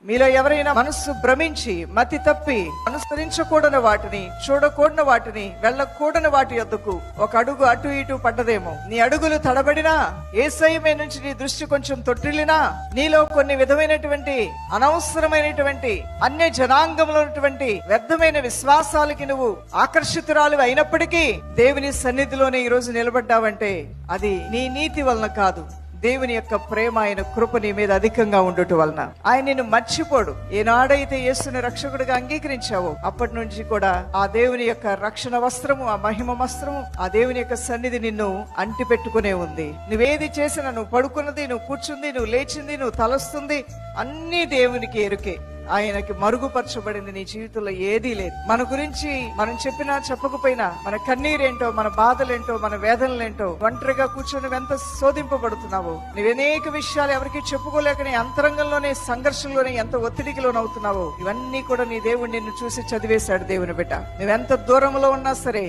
మీలో ఎవరైనా మనస్సు భ్రమించి మతి తప్పి అనుసరించకూడని వాటిని, చూడకూడని వాటిని, వెళ్ళకూడని వాటి యొద్దకు ఒక అడుగు అటు ఇటు పడ్డదేమో, నీ అడుగులు తడబడినా, యేసయ్య మీద నుంచి నీ దృష్టి కొంచెం తొట్టిల్లినా, నీలో కొన్ని విధమైనటువంటి అనవసరమైనటువంటి అన్య జనాంగంలో ఉన్నటువంటి వ్యర్థమైన విశ్వాసాలకి నువ్వు ఆకర్షితురాలు అయినప్పటికీ దేవుని సన్నిధిలోనే ఈ రోజు నిలబడ్డావంటే అది నీ నీతి వలన కాదు, దేవుని యొక్క ప్రేమ, ఆయన కృప నీ మీద అధికంగా ఉండటం వలన. ఆయన నిన్ను మర్చిపోడు. ఏనాడైతే యేసుని రక్షకుడిగా అంగీకరించావో అప్పటి నుంచి కూడా ఆ దేవుని యొక్క రక్షణ వస్త్రము, ఆ మహిమ వస్త్రము, ఆ దేవుని యొక్క సన్నిధి నిన్ను అంటి పెట్టుకునే ఉంది. నువ్వేది చేసినా, నువ్వు పడుకున్నది, నువ్వు కూర్చుంది, నువ్వు లేచింది, నువ్వు తలస్తుంది, అన్నీ దేవునికి ఎరుకే. ఆయనకి మరుగుపరచబడింది నీ జీవితంలో ఏదీ లేదు. మన గురించి మనం చెప్పినా చెప్పకపోయినా, మన కన్నీరేంటో, మన బాధలేంటో, మన వేదనలేంటో, ఒంటరిగా కూర్చొని నువ్వు ఎంత శోధింపబడుతున్నావో, నువ్వు అనేక విషయాలు ఎవరికి చెప్పుకోలేక నీ అంతరంగంలోనే, సంఘర్షంలోనే ఎంత ఒత్తిడికి లోనవుతున్నావో, ఇవన్నీ కూడా నీ దేవుడు నిన్ను చూసి చదివేశాడు. దేవుని బిడ్డ, నువ్వెంత దూరంలో ఉన్నా సరే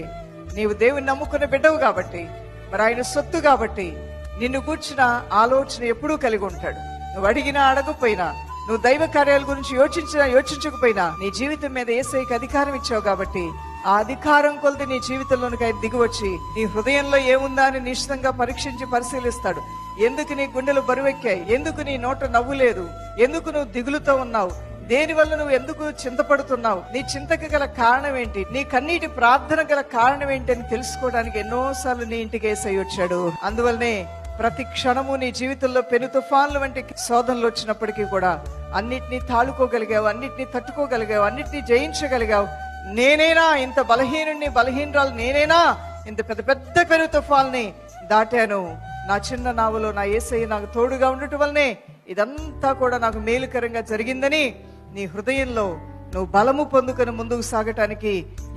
నీవు దేవుని నమ్ముకున్న బిడ్డవు కాబట్టి, మరి ఆయన సొత్తు కాబట్టి, నిన్ను కూర్చున్న ఆలోచన ఎప్పుడూ కలిగి ఉంటాడు. నువ్వు అడిగినా అడగపోయినా, నువ్వు దైవ కార్యాల గురించి యోచించకపోయినా, నీ జీవితం మీద యేసయ్యకి అధికారం ఇచ్చావు కాబట్టి ఆ అధికారం కొలది నీ జీవితంలోనికి ఆయన దిగివచ్చి నీ హృదయంలో ఏముందా అని నిశ్చితంగా పరీక్షించి పరిశీలిస్తాడు. ఎందుకు నీ గుండెలు బరువెక్కాయి? ఎందుకు నీ నోట నవ్వు లేదు? ఎందుకు నువ్వు దిగులుతో ఉన్నావు? దేని వల్ల నువ్వు ఎందుకు చింతపడుతున్నావు? నీ చింతకు గల కారణం ఏంటి? నీ కన్నీటి ప్రార్థన గల కారణం ఏంటి అని తెలుసుకోవడానికి ఎన్నోసార్లు నీ ఇంటికి యేసయ్య వచ్చాడు. అందువల్లనే ప్రతి క్షణము నీ జీవితంలో పెను తుఫాన్లు వంటి శోధనలు వచ్చినప్పటికీ కూడా అన్నిటినీ తాళుకోగలిగావు, అన్నిటినీ తట్టుకోగలిగావు, అన్నిటినీ జయించగలిగావు. నేనేనా ఇంత బలహీనరాలు? నేనేనా ఇంత పెద్ద పెద్ద పెను తుఫాల్ని దాటాను? నా చిన్న నావలో నా యేసయ్య నాకు తోడుగా ఉండటం వల్లనే ఇదంతా కూడా నాకు మేలుకరంగా జరిగిందని నీ హృదయంలో నువ్వు బలము పొందుకొని ముందుకు సాగటానికి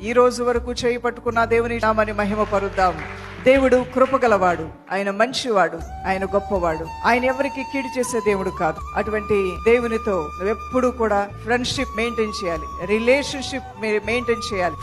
ఈ రోజు వరకు చేయి పట్టుకున్న దేవుని నామాన్ని మహిమ పరుద్దాం. దేవుడు కృపగలవాడు, ఆయన మంచివాడు, ఆయన గొప్పవాడు, ఆయన ఎవరికి కీడు చేసే దేవుడు కాదు. అటువంటి దేవునితో నువ్వెప్పుడు కూడా ఫ్రెండ్షిప్ మెయింటైన్ చేయాలి, రిలేషన్షిప్ మెయింటైన్ చేయాలి.